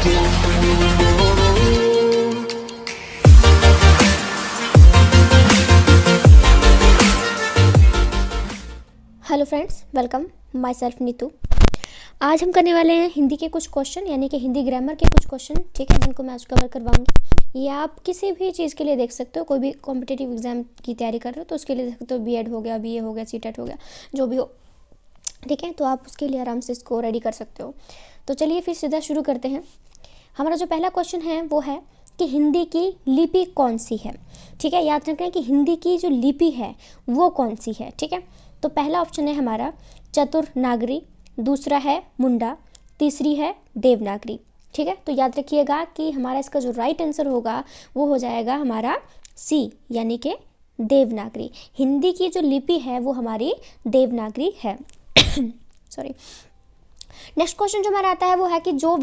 Hello friends, welcome. My self Neetu. आज हम करने वाले हैं हिंदी के कुछ क्वेश्चन, यानी कि हिंदी ग्रामर के कुछ क्वेश्चन, ठीक है, जिनको मैं आज कवर करवाऊंगी। ये आप किसी भी चीज़ के लिए देख सकते हो, कोई भी कॉम्पिटिटिव एग्जाम की तैयारी कर रहे हो तो उसके लिए देख सकते हो। बीएड हो गया, बीए हो गया, सीटेट हो गया, जो भी हो, ठीक है, तो आप उसके लिए आराम से इसको रेडी कर सकते हो। तो चलिए फिर सीधा शुरू करते हैं। हमारा जो पहला क्वेश्चन है वो है कि हिंदी की लिपि कौन सी है, ठीक है। याद रखें कि हिंदी की जो लिपि है वो कौन सी है, ठीक है। तो पहला ऑप्शन है हमारा चतुरनागरी, दूसरा है मुंडा, तीसरी है देवनागरी, ठीक है। तो याद रखिएगा कि हमारा इसका जो राइट आंसर होगा वो हो जाएगा हमारा सी, यानी कि देवनागरी। हिंदी की जो लिपि है वो हमारी देवनागरी है। सॉरी। नेक्स्ट क्वेश्चन जो हमारा आता है वो है कि जो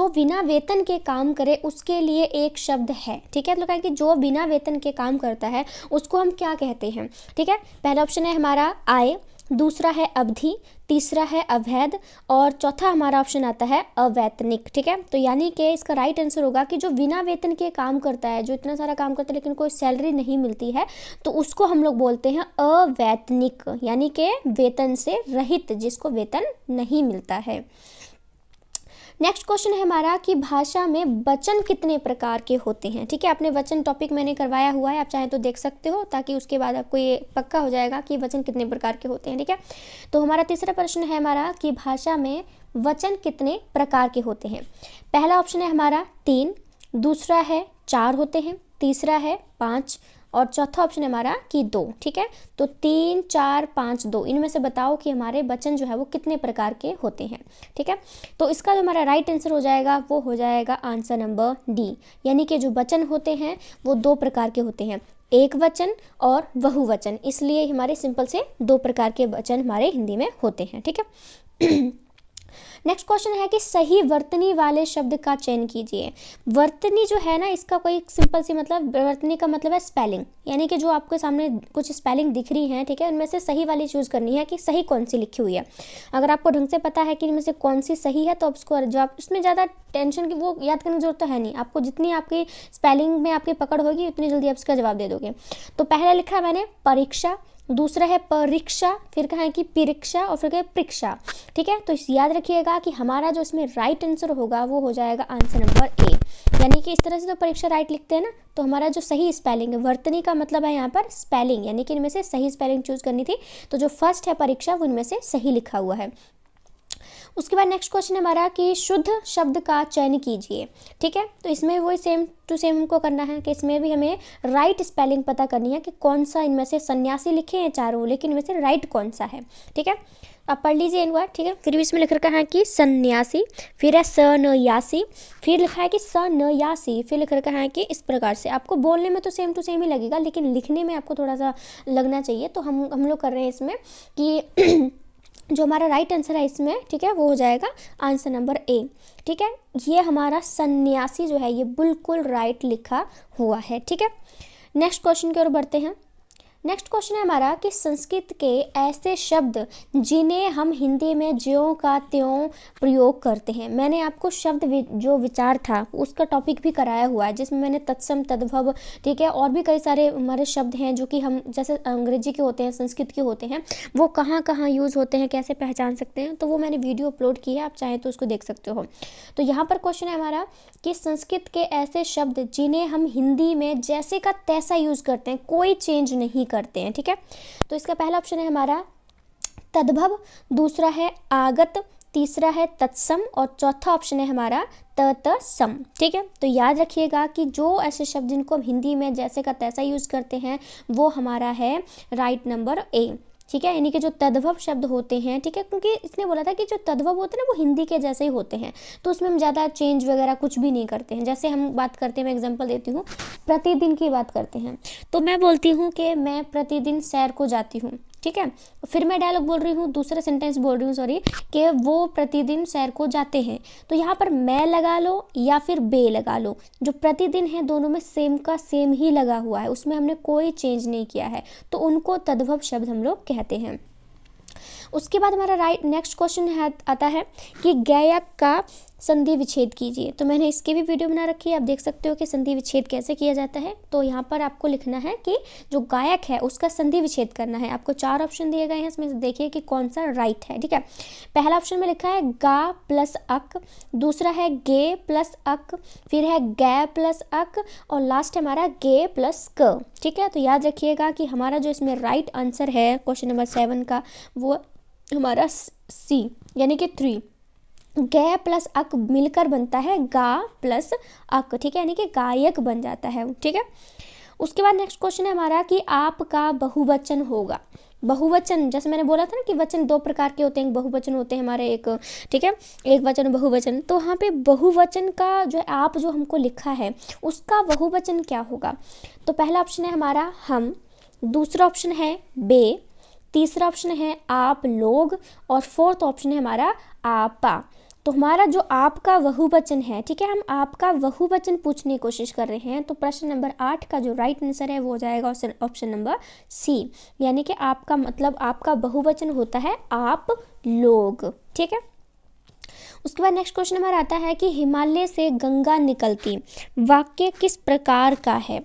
बिना वेतन के काम करे उसके लिए एक शब्द है, ठीक है। तो कि जो बिना वेतन के काम करता है उसको हम क्या कहते हैं, ठीक है। पहला ऑप्शन है हमारा आय, दूसरा है अवधि, तीसरा है अवैध और चौथा हमारा ऑप्शन आता है अवैतनिक, ठीक है। तो यानी कि इसका राइट आंसर होगा कि जो बिना वेतन के काम करता है, जो इतना सारा काम करता है लेकिन कोई सैलरी नहीं मिलती है, तो उसको हम लोग बोलते हैं अवैतनिक, यानी कि वेतन से रहित, जिसको वेतन नहीं मिलता है। नेक्स्ट क्वेश्चन है हमारा कि भाषा में वचन कितने प्रकार के होते हैं, ठीक है। आपने वचन टॉपिक मैंने करवाया हुआ है, आप चाहें तो देख सकते हो, ताकि उसके बाद आपको ये पक्का हो जाएगा कि वचन कितने प्रकार के होते हैं, ठीक है। तो हमारा तीसरा प्रश्न है हमारा कि भाषा में वचन कितने प्रकार के होते हैं। पहला ऑप्शन है हमारा 3, दूसरा है 4 होते हैं, तीसरा है 5 और चौथा ऑप्शन है हमारा कि 2, ठीक है। तो 3, 4, 5, 2, इनमें से बताओ कि हमारे वचन जो है वो कितने प्रकार के होते हैं, ठीक है। तो इसका जो हमारा राइट आंसर हो जाएगा वो हो जाएगा आंसर नंबर डी, यानी कि जो वचन होते हैं वो 2 प्रकार के होते हैं, एक वचन और बहुवचन। इसलिए हमारे सिंपल से 2 प्रकार के वचन हमारे हिंदी में होते हैं, ठीक है। नेक्स्ट क्वेश्चन है कि सही वर्तनी वाले शब्द का चयन कीजिए। वर्तनी जो है ना, इसका कोई सिंपल सी मतलब, वर्तनी का मतलब है स्पेलिंग, यानी कि जो आपके सामने कुछ स्पेलिंग दिख रही है, ठीक है, उनमें से सही वाली चूज करनी है कि सही कौन सी लिखी हुई है। अगर आपको ढंग से पता है कि इनमें से कौन सी सही है तो आप उसको जवाब, उसमें ज़्यादा टेंशन की वो याद करने की जरूरत तो है नहीं, आपको जितनी आपकी स्पेलिंग में आपकी पकड़ होगी उतनी जल्दी आप इसका जवाब दे दोगे। तो पहला लिखा है मैंने परीक्षा, दूसरा है परीक्षा, फिर कहा है कि परीक्षा और फिर कहा परीक्षा, ठीक है। तो याद रखिएगा कि हमारा जो इसमें राइट आंसर होगा वो हो जाएगा आंसर नंबर ए, यानी कि इस तरह से तो परीक्षा राइट लिखते हैं ना, तो हमारा जो सही स्पेलिंग है, वर्तनी का मतलब है यहाँ पर स्पेलिंग, यानी कि इनमें से सही स्पेलिंग चूज करनी थी, तो जो फर्स्ट है परीक्षा वो इनमें से सही लिखा हुआ है। उसके बाद नेक्स्ट क्वेश्चन है हमारा कि शुद्ध शब्द का चयन कीजिए, ठीक है। तो इसमें वही सेम टू सेम हमको करना है कि इसमें भी हमें राइट स्पेलिंग पता करनी है कि कौन सा इनमें से सन्यासी लिखे हैं चारों, लेकिन इनमें से राइट कौन सा है, ठीक है। आप पढ़ लीजिए एक बार, ठीक है। फिर भी इसमें लिख रखा है कि सन्यासी, फिर है सनयासी, फिर लिखा है कि सनयासी, फिर लिख रखा है कि इस प्रकार से। आपको बोलने में तो सेम टू सेम ही लगेगा, लेकिन लिखने में आपको थोड़ा सा लगना चाहिए। तो हम लोग कर रहे हैं इसमें कि जो हमारा राइट आंसर है इसमें, ठीक है, वो हो जाएगा आंसर नंबर ए, ठीक है। ये हमारा सन्यासी जो है ये बिल्कुल राइट लिखा हुआ है, ठीक है। नेक्स्ट क्वेश्चन की ओर बढ़ते हैं। नेक्स्ट क्वेश्चन है हमारा कि संस्कृत के ऐसे शब्द जिन्हें हम हिंदी में ज्यों का त्यों प्रयोग करते हैं। मैंने आपको शब्द जो विचार था उसका टॉपिक भी कराया हुआ है, जिसमें मैंने तत्सम, तद्भव, ठीक है, और भी कई सारे हमारे शब्द हैं जो कि हम जैसे अंग्रेजी के होते हैं, संस्कृत के होते हैं, वो कहाँ कहाँ यूज़ होते हैं, कैसे पहचान सकते हैं, तो वो मैंने वीडियो अपलोड की है, आप चाहें तो उसको देख सकते हो। तो यहाँ पर क्वेश्चन है हमारा कि संस्कृत के ऐसे शब्द जिन्हें हम हिंदी में जैसे का तैसा यूज़ करते हैं, कोई चेंज नहीं करते हैं, ठीक है। तो इसका पहला ऑप्शन है हमारा तद्भव, दूसरा है आगत, तीसरा है तत्सम और चौथा ऑप्शन है हमारा तत्सम, ठीक है। तो याद रखिएगा कि जो ऐसे शब्द जिनको हम हिंदी में जैसे का तैसा यूज करते हैं वो हमारा है राइट नंबर ए, ठीक है। यानी कि जो तद्भव शब्द होते हैं, ठीक है, क्योंकि इसने बोला था कि जो तद्भव होते हैं ना वो हिंदी के जैसे ही होते हैं, तो उसमें हम ज़्यादा चेंज वगैरह कुछ भी नहीं करते हैं। जैसे हम बात करते हैं, मैं एग्जांपल देती हूँ, प्रतिदिन की बात करते हैं, तो मैं बोलती हूँ कि मैं प्रतिदिन सैर को जाती हूँ, ठीक है। फिर मैं डायलॉग बोल रही हूँ, दूसरा सेंटेंस बोल रही हूँ, सॉरी, कि वो प्रतिदिन सैर को जाते हैं। तो यहाँ पर मैं लगा लो या फिर बे लगा लो, जो प्रतिदिन है दोनों में सेम का सेम ही लगा हुआ है, उसमें हमने कोई चेंज नहीं किया है, तो उनको तद्भव शब्द हम लोग कहते हैं। उसके बाद हमारा नेक्स्ट क्वेश्चन आता है कि गायक का संधि विच्छेद कीजिए। तो मैंने इसकी भी वीडियो बना रखी है, आप देख सकते हो कि संधि विच्छेद कैसे किया जाता है। तो यहाँ पर आपको लिखना है कि जो गायक है उसका संधि विच्छेद करना है। आपको 4 ऑप्शन दिए गए हैं, इसमें से देखिए कि कौन सा राइट है। ठीक है, पहला ऑप्शन में लिखा है गा प्लस अक, दूसरा है गे प्लस अक, फिर है गे प्लस अक, और लास्ट है हमारा गे प्लस क। ठीक है, तो याद रखिएगा कि हमारा जो इसमें राइट आंसर है क्वेश्चन नंबर 7 का वो हमारा सी यानी कि 3। गे प्लस अक मिलकर बनता है गा प्लस अक। ठीक है, यानी कि गायक बन जाता है। ठीक है, उसके बाद नेक्स्ट क्वेश्चन है हमारा कि आपका बहुवचन होगा। बहुवचन, जैसे मैंने बोला था ना कि वचन 2 प्रकार के होते हैं, बहुवचन होते हैं हमारे एक, ठीक है, एक वचन बहुवचन। तो यहाँ पे बहुवचन का जो आप जो हमको लिखा है उसका बहुवचन क्या होगा। तो पहला ऑप्शन है हमारा हम, दूसरा ऑप्शन है बे, तीसरा ऑप्शन है आप लोग, और फोर्थ ऑप्शन है हमारा आपा। तो हमारा जो आपका बहुवचन है, ठीक है, हम आपका बहुवचन पूछने की कोशिश कर रहे हैं। तो प्रश्न नंबर 8 का जो राइट आंसर है वो हो जाएगा ऑप्शन नंबर सी, यानी कि आपका मतलब आपका बहुवचन होता है आप लोग। ठीक है, उसके बाद नेक्स्ट क्वेश्चन हमारा आता है कि हिमालय से गंगा निकलती, वाक्य किस प्रकार का है।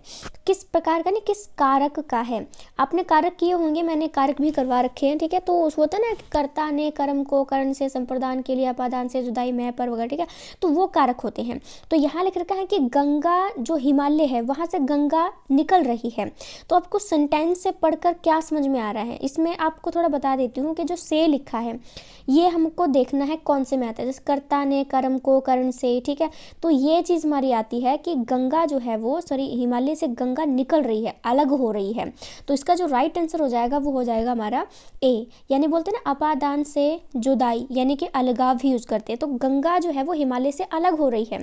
किस प्रकार का नहीं, किस कारक का है। आपने कारक किए होंगे, मैंने कारक भी करवा रखे हैं। ठीक है, तो उस होता है ना कि कर्ता ने कर्म को कर्ण से संप्रदान के लिए अपादान से जुदाई में पर वगैरह, ठीक है, तो वो कारक होते हैं। तो यहाँ लिख रखा है कि गंगा जो हिमालय है वहाँ से गंगा निकल रही है। तो आपको सेंटेंस से पढ़कर क्या समझ में आ रहा है, इसमें आपको थोड़ा बता देती हूँ कि जो से लिखा है ये हमको देखना है कौन से में आता है। जैसे कर्ता ने कर्म को कर्ण से, ठीक है, तो ये चीज़ हमारी आती है कि गंगा जो है वो हिमालय से गंगा निकल रही है, अलग हो रही है। तो इसका जो राइट आंसर हो जाएगा वो हो जाएगा हमारा ए, यानी बोलते हैं ना अपादान से जुदाई, यानी कि अलगाव ही यूज करते हैं। तो गंगा जो है वो हिमालय से अलग हो रही है।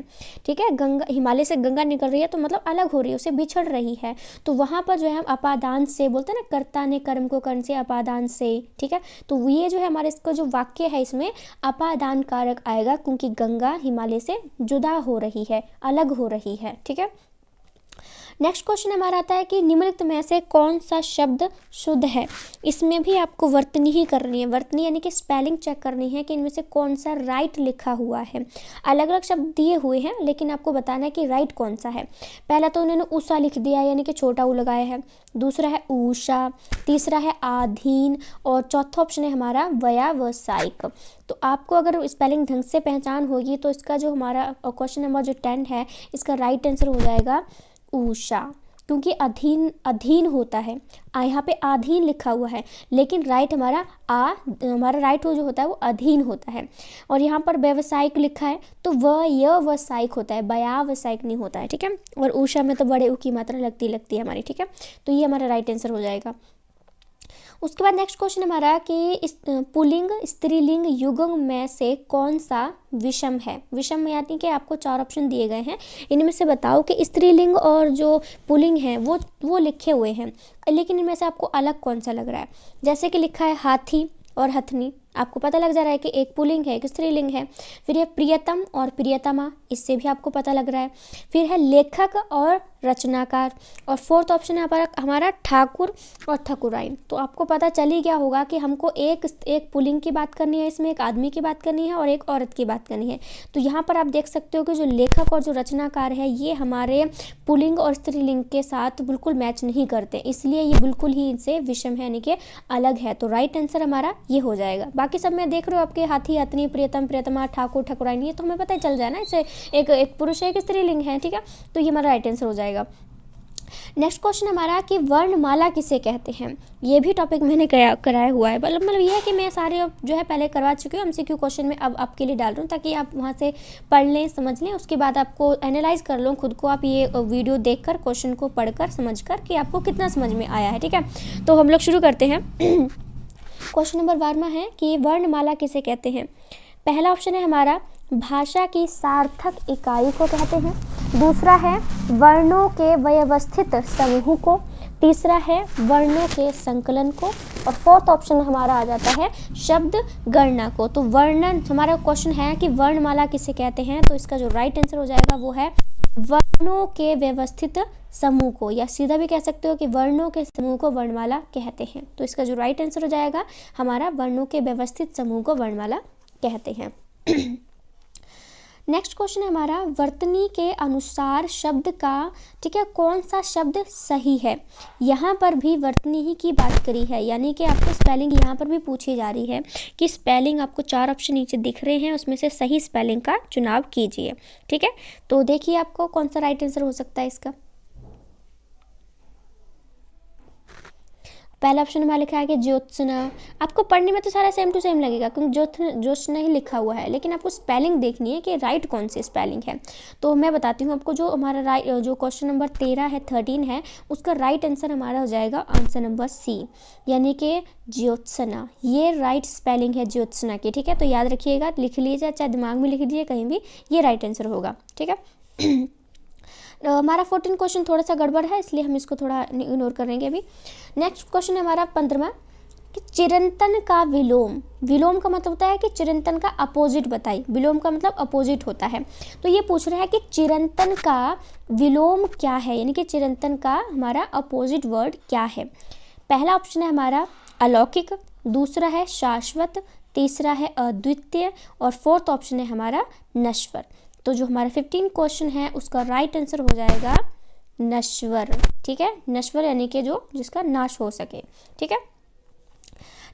ठीक है, गंगा हिमालय से गंगा निकल रही है तो मतलब अलग हो रही है, उसे बिछड़ रही है। तो वहाँ पर जो है हम अपादान से बोलते हैं ना, कर्ता ने कर्म को कर्ण से अपादान से। ठीक है, तो ये जो है हमारे इसका जो वाक्य है इसमें अपादान कारक आएगा, क्योंकि गंगा हिमालय से जुदा हो रही है, अलग हो रही है। ठीक है, नेक्स्ट क्वेश्चन हमारा आता है कि निम्नलिखित में से कौन सा शब्द शुद्ध है। इसमें भी आपको वर्तनी ही करनी है, वर्तनी यानी कि स्पेलिंग चेक करनी है कि इनमें से कौन सा राइट लिखा हुआ है। अलग अलग शब्द दिए हुए हैं लेकिन आपको बताना है कि राइट कौन सा है। पहला तो उन्होंने उषा लिख दिया यानी कि छोटा ऊ लगाया है, दूसरा है ऊषा, तीसरा है आधीन, और चौथा ऑप्शन है हमारा व्यावसायिक। तो आपको अगर स्पेलिंग ढंग से पहचान होगी तो इसका जो हमारा क्वेश्चन नंबर जो 10 है इसका राइट आंसर हो जाएगा ऊषा, क्योंकि अधीन होता है। यहाँ पे अधीन लिखा हुआ है लेकिन राइट हमारा हमारा राइट जो होता है वो अधीन होता है। और यहाँ पर व्यावसायिक लिखा है तो व्यावसायिक होता है, व्यावसायिक नहीं होता है। ठीक है, और ऊषा में तो बड़े ऊ की मात्रा लगती है हमारी। ठीक है, तो ये हमारा राइट आंसर हो जाएगा। उसके बाद नेक्स्ट क्वेश्चन हमारा कि पुल्लिंग स्त्रीलिंग युग्म में से कौन सा विषम है। विषम में यानी कि आपको 4 ऑप्शन दिए गए हैं, इनमें से बताओ कि स्त्रीलिंग और जो पुल्लिंग है वो लिखे हुए हैं, लेकिन इनमें से आपको अलग कौन सा लग रहा है। जैसे कि लिखा है हाथी और हथनी, आपको पता लग जा रहा है कि एक पुल्लिंग है एक स्त्रीलिंग है। फिर ये प्रियतम और प्रियतमा, इससे भी आपको पता लग रहा है। फिर है लेखक और रचनाकार, और फोर्थ ऑप्शन है हमारा ठाकुर और ठकुराइन। तो आपको पता चल ही गया होगा कि हमको एक पुल्लिंग की बात करनी है, इसमें एक आदमी की बात करनी है और एक औरत की बात करनी है। तो यहाँ पर आप देख सकते हो कि जो लेखक और जो रचनाकार है ये हमारे पुल्लिंग और स्त्रीलिंग के साथ बिल्कुल मैच नहीं करते, इसलिए ये बिल्कुल ही इनसे विषम है यानी कि अलग है। तो राइट आंसर हमारा ये हो जाएगा। बाकी सब में देख रहे हो आपके हाथी हथनी प्रियतम प्रियतमा ठाकुर ठकुराइन, ये तो हमें पता ही चल जाए ना, इसे एक पुरुष है एक स्त्रीलिंग है। ठीक है, तो ये हमारा राइट आंसर हो जाएगा। नेक्स्ट क्वेश्चन हमारा कि वर्णमाला किसे कहते हैं। ये भी टॉपिक मैंने कराया हुआ है, मतलब ये है कि मैं सारे जो है पहले करवा चुकी हूँ, एमसीक्यू क्वेश्चन में अब आपके लिए डाल रहा हूँ ताकि आप वहाँ से पढ़ लें समझ लें, उसके बाद आपको एनालाइज कर लो खुद को, आप ये वीडियो देखकर क्वेश्चन को पढ़कर समझकर कि आपको कितना समझ में आया है। ठीक है, तो हम लोग शुरू करते हैं। क्वेश्चन नंबर 12 है कि वर्णमाला किसे कहते हैं। पहला ऑप्शन है हमारा भाषा की सार्थक इकाई को कहते हैं, दूसरा है वर्णों के व्यवस्थित समूह को, तीसरा है वर्णों के संकलन को, और फोर्थ ऑप्शन हमारा आ जाता है शब्द गणना को। तो वर्णन हमारा क्वेश्चन है कि वर्णमाला किसे कहते हैं, तो इसका जो राइट आंसर हो जाएगा वो है वर्णों के व्यवस्थित समूह को, या सीधा भी कह सकते हो कि वर्णों के समूह को वर्णमाला कहते हैं। तो इसका जो राइट आंसर हो जाएगा हमारा वर्णों के व्यवस्थित समूह को वर्णमाला कहते हैं। नेक्स्ट क्वेश्चन है हमारा, वर्तनी के अनुसार शब्द का, ठीक है, कौन सा शब्द सही है। यहाँ पर भी वर्तनी ही की बात करी है, यानी कि आपको स्पेलिंग यहाँ पर भी पूछी जा रही है कि स्पेलिंग, आपको 4 ऑप्शन नीचे दिख रहे हैं, उसमें से सही स्पेलिंग का चुनाव कीजिए। ठीक है, तो देखिए आपको कौन सा राइट आंसर हो सकता है इसका। पहला ऑप्शन हमारा लिखा है कि ज्योत्सना। आपको पढ़ने में तो सारा सेम टू सेम लगेगा क्योंकि ज्योत्सना ही लिखा हुआ है, लेकिन आपको स्पेलिंग देखनी है कि राइट कौन सी स्पेलिंग है। तो मैं बताती हूँ आपको, जो हमारा राइट, जो क्वेश्चन नंबर 13 है, उसका राइट आंसर हमारा हो जाएगा आंसर नंबर सी, यानी कि ज्योत्सना। ये राइट स्पेलिंग है ज्योत्सना की। ठीक है, तो याद रखिएगा, लिख लीजिए, चाहे दिमाग में लिख लीजिए कहीं भी, ये राइट आंसर होगा। ठीक है। हमारा 14 क्वेश्चन थोड़ा सा गड़बड़ है, इसलिए हम इसको थोड़ा इग्नोर करेंगे अभी। नेक्स्ट क्वेश्चन है हमारा 15वां कि चिरंतन का विलोम। विलोम का मतलब होता है कि चिरंतन का अपोजिट बताइए। विलोम का मतलब अपोजिट होता है। तो ये पूछ रहा है कि चिरंतन का विलोम क्या है, यानी कि चिरंतन का हमारा अपोजिट वर्ड क्या है। पहला ऑप्शन है हमारा अलौकिक, दूसरा है शाश्वत, तीसरा है अद्वितीय, और फोर्थ ऑप्शन है हमारा नश्वर। तो जो हमारा 15 क्वेश्चन है उसका राइट आंसर हो जाएगा नश्वर। ठीक है, नश्वर यानी कि जो जिसका नाश हो सके। ठीक है,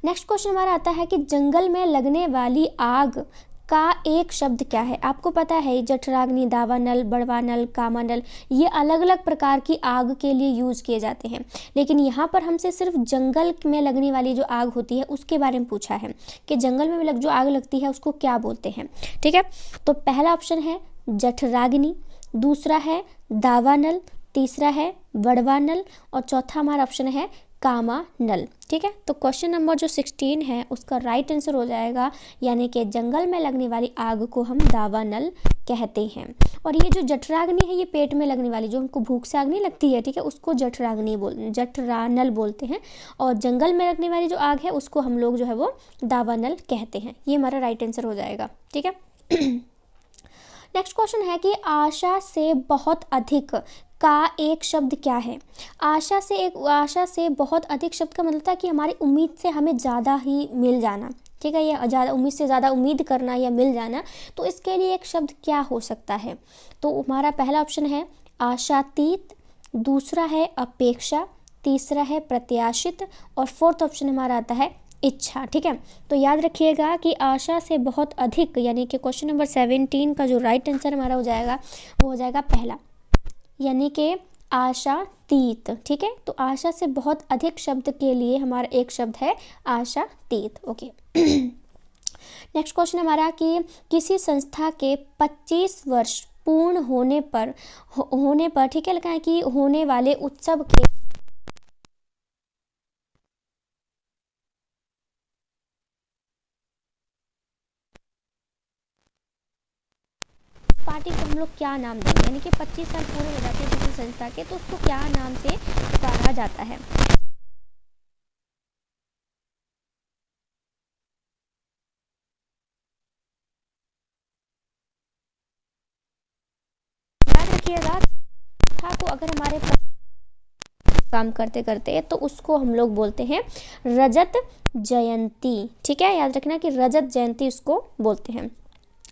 नेक्स्ट क्वेश्चन हमारा आता है कि जंगल में लगने वाली आग का एक शब्द क्या है। आपको पता है जठराग्नि, दावानल, बड़वानल, कामानल, ये अलग अलग प्रकार की आग के लिए यूज किए जाते हैं, लेकिन यहाँ पर हमसे सिर्फ जंगल में लगने वाली जो आग होती है उसके बारे में पूछा है कि जंगल में जो आग लगती है उसको क्या बोलते हैं। ठीक है, तो पहला ऑप्शन है जठराग्नि, दूसरा है दावानल, तीसरा है बड़वानल, और चौथा हमारा ऑप्शन है कामानल। ठीक है, तो क्वेश्चन नंबर जो 16 है उसका राइट आंसर हो जाएगा, यानी कि जंगल में लगने वाली आग को हम दावानल कहते हैं। और ये जो जठराग्नि है, ये पेट में लगने वाली, जो हमको भूख से आग नहीं लगती है, ठीक है, उसको जठरानल बोलते हैं, और जंगल में लगने वाली जो आग है उसको हम लोग जो है वो दावानल कहते हैं। ये हमारा राइट आंसर हो जाएगा। ठीक है। नेक्स्ट क्वेश्चन है कि आशा से बहुत अधिक का एक शब्द क्या है। आशा से बहुत अधिक शब्द का मतलब था कि हमारी उम्मीद से हमें ज़्यादा ही मिल जाना। ठीक है, या ज़्यादा उम्मीद से ज़्यादा उम्मीद करना या मिल जाना। तो इसके लिए एक शब्द क्या हो सकता है। तो हमारा पहला ऑप्शन है आशातीत, दूसरा है अपेक्षा, तीसरा है प्रत्याशित, और फोर्थ ऑप्शन हमारा आता है इच्छा। ठीक है, तो याद रखिएगा कि आशा से बहुत अधिक, यानी कि क्वेश्चन नंबर 17 का जो राइट आंसर हमारा हो जाएगा वो हो जाएगा पहला, यानी कि आशातीत। ठीक है, तो आशा से बहुत अधिक शब्द के लिए हमारा एक शब्द है आशातीत। ओके। नेक्स्ट क्वेश्चन हमारा कि किसी संस्था के 25 वर्ष पूर्ण होने पर ठीक है, लिखा है कि होने वाले उत्सव के पार्टी को हम लोग क्या नाम देंगे, यानी कि 25 साल पूरे हो जाते हैं किसी संस्था के, तो उसको क्या नाम से पुकारा जाता है। याद रखिएगा, संस्था को अगर हमारे काम करते करते तो उसको हम लोग बोलते हैं रजत जयंती। ठीक है, याद रखना कि रजत जयंती उसको बोलते हैं।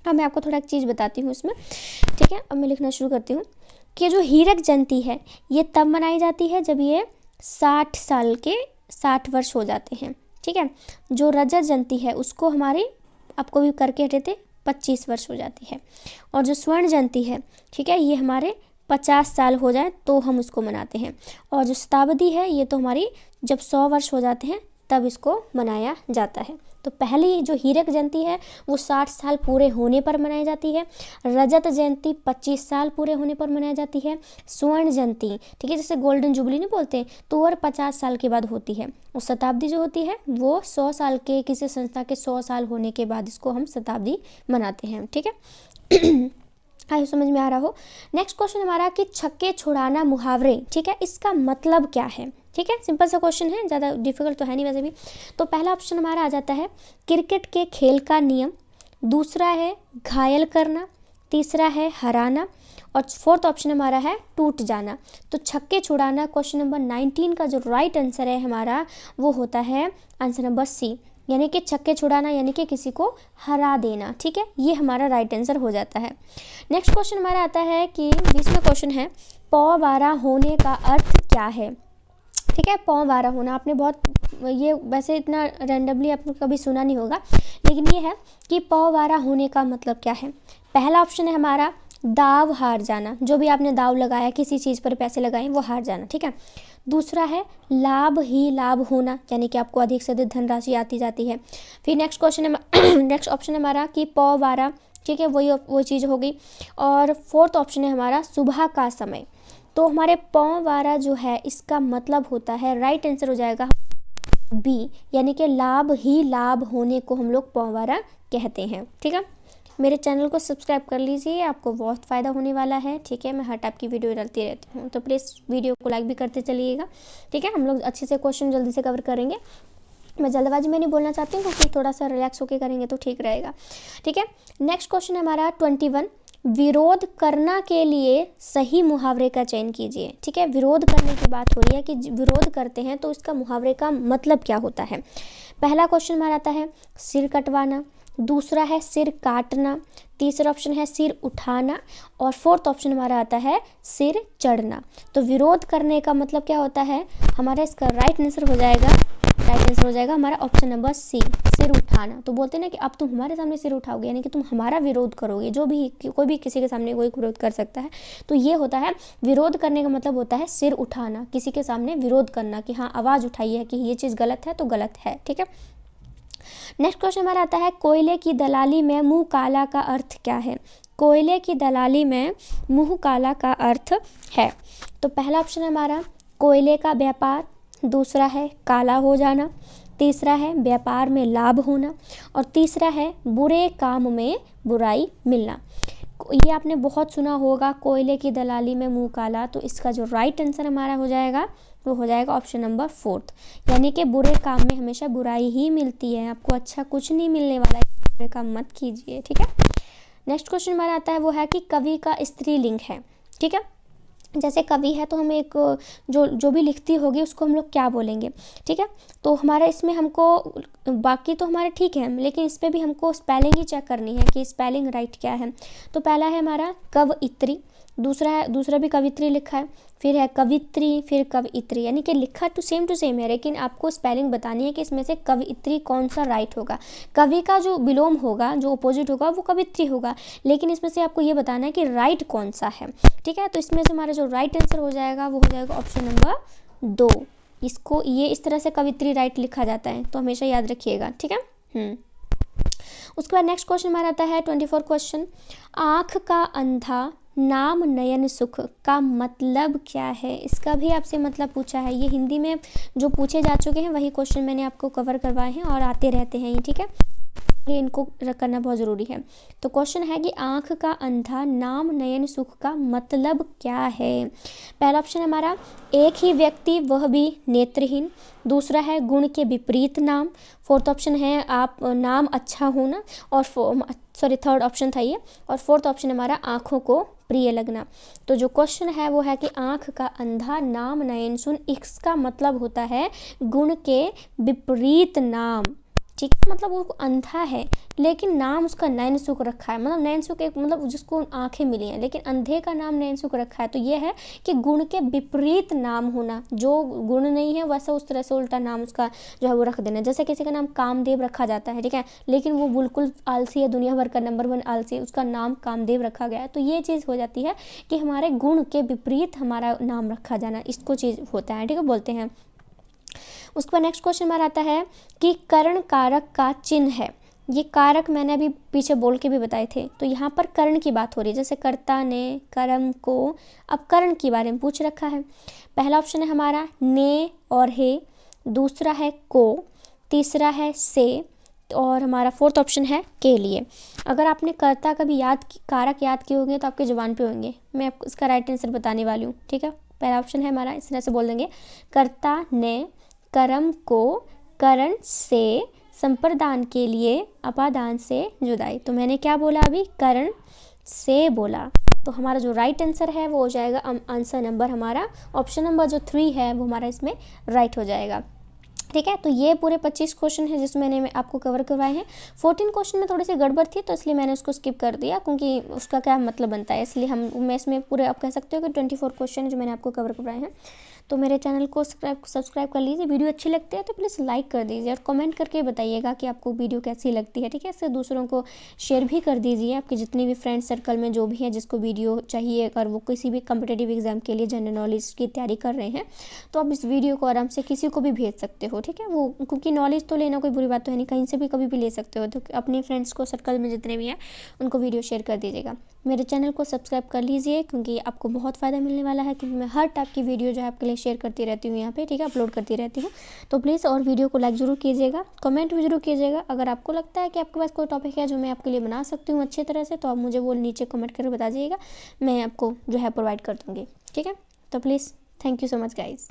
अब मैं आपको थोड़ा एक चीज़ बताती हूँ इसमें। ठीक है, अब मैं लिखना शुरू करती हूँ कि जो हीरक जयंती है ये तब मनाई जाती है जब ये 60 वर्ष हो जाते हैं। ठीक है, जो रजत जयंती है उसको हमारी, आपको भी करके हटे थे, 25 वर्ष हो जाती है। और जो स्वर्ण जयंती है, ठीक है, ये हमारे 50 साल हो जाए तो हम उसको मनाते हैं। और जो शताब्दी है ये तो हमारी जब 100 वर्ष हो जाते हैं तब इसको मनाया जाता है। तो पहली जो हीरक जयंती है वो 60 साल पूरे होने पर मनाई जाती है। रजत जयंती 25 साल पूरे होने पर मनाई जाती है। स्वर्ण जयंती, ठीक है, जैसे गोल्डन जुबली नहीं बोलते, तो और 50 साल के बाद होती है। और शताब्दी जो होती है वो 100 साल के, किसी संस्था के 100 साल होने के बाद इसको हम शताब्दी मनाते हैं। ठीक है, आई समझ में आ रहा हो। नेक्स्ट क्वेश्चन हमारा कि छक्के छुड़ाना मुहावरे, ठीक है, इसका मतलब क्या है। ठीक है, सिंपल सा क्वेश्चन है, ज़्यादा डिफिकल्ट तो है नहीं वैसे भी। तो पहला ऑप्शन हमारा आ जाता है क्रिकेट के खेल का नियम, दूसरा है घायल करना, तीसरा है हराना, और फोर्थ ऑप्शन हमारा है टूट जाना। तो छक्के छुड़ाना क्वेश्चन नंबर 19 का जो राइट आंसर है हमारा वो होता है आंसर नंबर सी, यानी कि छक्के छुड़ाना, यानी कि किसी को हरा देना। ठीक है, ये हमारा राइट आंसर हो जाता है। नेक्स्ट क्वेश्चन हमारा आता है कि 20वां क्वेश्चन है पौवारा होने का अर्थ क्या है। ठीक है, पौवारा होना आपने बहुत, ये वैसे इतना रैंडमली आपने कभी सुना नहीं होगा, लेकिन ये है कि पौवारा होने का मतलब क्या है। पहला ऑप्शन है हमारा दाव हार जाना, जो भी आपने दाव लगाया, किसी चीज़ पर पैसे लगाए, वो हार जाना। ठीक है, दूसरा है लाभ ही लाभ होना, यानी कि आपको अधिक से अधिक धनराशि आती जाती है। फिर नेक्स्ट क्वेश्चन है नेक्स्ट ऑप्शन है हमारा कि पौवारा, ठीक है, वो चीज़ हो गई। और फोर्थ ऑप्शन है हमारा सुबह का समय। तो हमारे पौवारा जो है इसका मतलब होता है, राइट आंसर हो जाएगा बी, यानी कि लाभ ही लाभ होने को हम लोग पौवारा कहते हैं। ठीक है, मेरे चैनल को सब्सक्राइब कर लीजिए, आपको बहुत फ़ायदा होने वाला है। ठीक है, मैं हर टाइप की वीडियो डालती रहती हूँ, तो प्लीज़ वीडियो को लाइक भी करते चलिएगा। ठीक है, हम लोग अच्छे से क्वेश्चन जल्दी से कवर करेंगे। मैं जल्दबाजी में नहीं बोलना चाहती हूँ, क्योंकि थोड़ा सा रिलैक्स होकर करेंगे तो ठीक रहेगा। ठीक है, नेक्स्ट क्वेश्चन है हमारा 21, विरोध करना के लिए सही मुहावरे का चयन कीजिए। ठीक है, विरोध करने की बात हो रही है कि विरोध करते हैं तो इसका मुहावरे का मतलब क्या होता है। पहला क्वेश्चन हमारा आता है सिर कटवाना, दूसरा है सिर काटना, तीसरा ऑप्शन है सिर उठाना, और फोर्थ ऑप्शन हमारा आता है सिर चढ़ना। तो विरोध करने का मतलब क्या होता है हमारा, इसका राइट आंसर हो जाएगा हमारा ऑप्शन नंबर सी, सिर उठाना। तो बोलते हैं ना कि अब तुम हमारे सामने सिर उठाओगे, यानी कि तुम हमारा विरोध करोगे। जो भी कोई भी किसी के सामने कोई विरोध कर सकता है, तो ये होता है विरोध करने का मतलब होता है सिर उठाना, किसी के सामने विरोध करना कि हाँ आवाज़ उठाई है कि ये चीज़ गलत है तो गलत है। ठीक है, नेक्स्ट क्वेश्चन हमारा आता है कोयले की दलाली में मुंह काला का अर्थ क्या है। कोयले की दलाली में मुंह काला का अर्थ है, तो पहला ऑप्शन है हमारा कोयले का व्यापार, दूसरा है काला हो जाना, तीसरा है व्यापार में लाभ होना, और तीसरा है बुरे काम में बुराई मिलना। ये आपने बहुत सुना होगा, कोयले की दलाली में मुंह काला। तो इसका जो राइट आंसर हमारा हो जाएगा वो हो जाएगा ऑप्शन नंबर फोर्थ, यानी कि बुरे काम में हमेशा बुराई ही मिलती है, आपको अच्छा कुछ नहीं मिलने वाला है, बुरे काम मत कीजिए। ठीक है, नेक्स्ट क्वेश्चन हमारा आता है वो है कि कवि का स्त्रीलिंग है। ठीक है, जैसे कवि है तो हम एक जो भी लिखती होगी उसको हम लोग क्या बोलेंगे। ठीक है, तो हमारा इसमें हमको बाकी तो हमारे ठीक है, लेकिन इस पर भी हमको स्पेलिंग ही चेक करनी है कि स्पेलिंग राइट क्या है। तो पहला है हमारा कवइत्री, दूसरा भी कवित्री लिखा है, फिर है कवित्री, फिर कवइत्री, यानी कि लिखा तो सेम टू सेम है, लेकिन आपको स्पेलिंग बतानी है कि इसमें से कवइत्री कौन सा राइट होगा। कवि का जो विलोम होगा, जो अपोजिट होगा, वो कवित्री होगा, लेकिन इसमें से आपको ये बताना है कि राइट कौन सा है। ठीक है, तो इसमें से हमारा जो राइट आंसर हो जाएगा वो हो जाएगा ऑप्शन नंबर 2। इसको ये इस तरह से कवित्री राइट लिखा जाता है, तो हमेशा याद रखिएगा। ठीक है, उसके बाद नेक्स्ट क्वेश्चन हमारा आता है 24 क्वेश्चन, आँख का अंधा नाम नयन सुख का मतलब क्या है। इसका भी आपसे मतलब पूछा है, ये हिंदी में जो पूछे जा चुके हैं वही क्वेश्चन मैंने आपको कवर करवाए हैं और आते रहते हैं। ठीक है, ये इनको करना बहुत ज़रूरी है। तो क्वेश्चन है कि आँख का अंधा नाम नयन सुख का मतलब क्या है। पहला ऑप्शन हमारा एक ही व्यक्ति वह भी नेत्रहीन, दूसरा है गुण के विपरीत नाम, फोर्थ ऑप्शन है आप नाम अच्छा होना, और थर्ड ऑप्शन था ये, और फोर्थ ऑप्शन हमारा आँखों को प्रिय लगना। तो जो क्वेश्चन है वो है कि आँख का अंधा नाम नयन सुन, इसका मतलब होता है गुण के विपरीत नाम। ठीक है, मतलब वो अंधा है लेकिन नाम उसका नयन सुख रखा है, मतलब नयन सुख एक मतलब जिसको आंखें मिली हैं, लेकिन अंधे का नाम नयन सुख रखा है। तो ये है कि गुण के विपरीत नाम होना, जो गुण नहीं है वैसा उस तरह से उल्टा नाम उसका जो है वो रख देना। जैसे किसी का नाम कामदेव रखा जाता है, ठीक है, लेकिन वो बिल्कुल आलसी है, दुनिया भर का नंबर 1 आलसी, उसका नाम कामदेव रखा गया है। तो ये चीज़ हो जाती है कि हमारे गुण के विपरीत हमारा नाम रखा जाना, इसको चीज़ होता है। ठीक है, बोलते हैं। उसके बाद नेक्स्ट क्वेश्चन हमारा आता है कि कर्ण कारक का चिन्ह है। ये कारक मैंने अभी पीछे बोल के भी बताए थे, तो यहाँ पर कर्ण की बात हो रही है, जैसे कर्ता ने, कर्म को, अब कर्ण के बारे में पूछ रखा है। पहला ऑप्शन है हमारा ने और हे, दूसरा है को, तीसरा है से, और हमारा फोर्थ ऑप्शन है के लिए। अगर आपने कर्ता कभी कारक याद किए होंगे तो आपके जुबान पे होंगे, मैं आपको इसका राइट आंसर बताने वाली हूँ। ठीक है, पहला ऑप्शन है हमारा, इस तरह से बोल देंगे, कर्ता ने कर्म को करण से संप्रदान के लिए अपादान से जुदाई। तो मैंने क्या बोला अभी, करण से बोला। तो हमारा जो राइट आंसर है वो हो जाएगा आंसर नंबर हमारा ऑप्शन नंबर जो 3 है वो हमारा इसमें राइट हो जाएगा। ठीक है। तो ये पूरे 25 क्वेश्चन है जिसमें मैंने आपको कवर करवाए हैं। 14 क्वेश्चन में थोड़ी सी गड़बड़ थी तो इसलिए मैंने उसको स्किप कर दिया, क्योंकि उसका क्या मतलब बनता है, इसलिए मैं इसमें पूरे आप कह सकते हो कि 24 क्वेश्चन है जो मैंने आपको कवर करवाए हैं। तो मेरे चैनल को सब्सक्राइब कर लीजिए। वीडियो अच्छी लगती है तो प्लीज़ लाइक कर दीजिए और कमेंट करके बताइएगा कि आपको वीडियो कैसी लगती है। ठीक है, इससे दूसरों को शेयर भी कर दीजिए, आपके जितने भी फ्रेंड सर्कल में जो भी है जिसको वीडियो चाहिए, अगर वो किसी भी कम्पिटेटिव एग्जाम के लिए जनरल नॉलेज की तैयारी कर रहे हैं तो आप इस वीडियो को आराम से किसी को भी भेज सकते हो। ठीक है, वो क्योंकि नॉलेज तो लेना कोई बुरी बात तो है नहीं, कहीं से भी कभी भी ले सकते हो। तो अपने फ्रेंड्स को सर्कल में जितने भी हैं उनको वीडियो शेयर कर दीजिएगा। मेरे चैनल को सब्सक्राइब कर लीजिए क्योंकि आपको बहुत फ़ायदा मिलने वाला है, क्योंकि मैं हर टाइप की वीडियो जो है आपके लिए शेयर करती रहती हूँ यहाँ पे। ठीक है, अपलोड करती रहती हूँ। तो प्लीज़ और वीडियो को लाइक ज़रूर कीजिएगा, कमेंट भी जरूर कीजिएगा। अगर आपको लगता है कि आपके पास कोई टॉपिक है जो मैं आपके लिए बना सकती हूँ अच्छी तरह से, तो आप मुझे वो नीचे कमेंट करके बता दीजिएगा, मैं आपको जो है प्रोवाइड कर दूँगी। ठीक है, तो please thank you so much guys.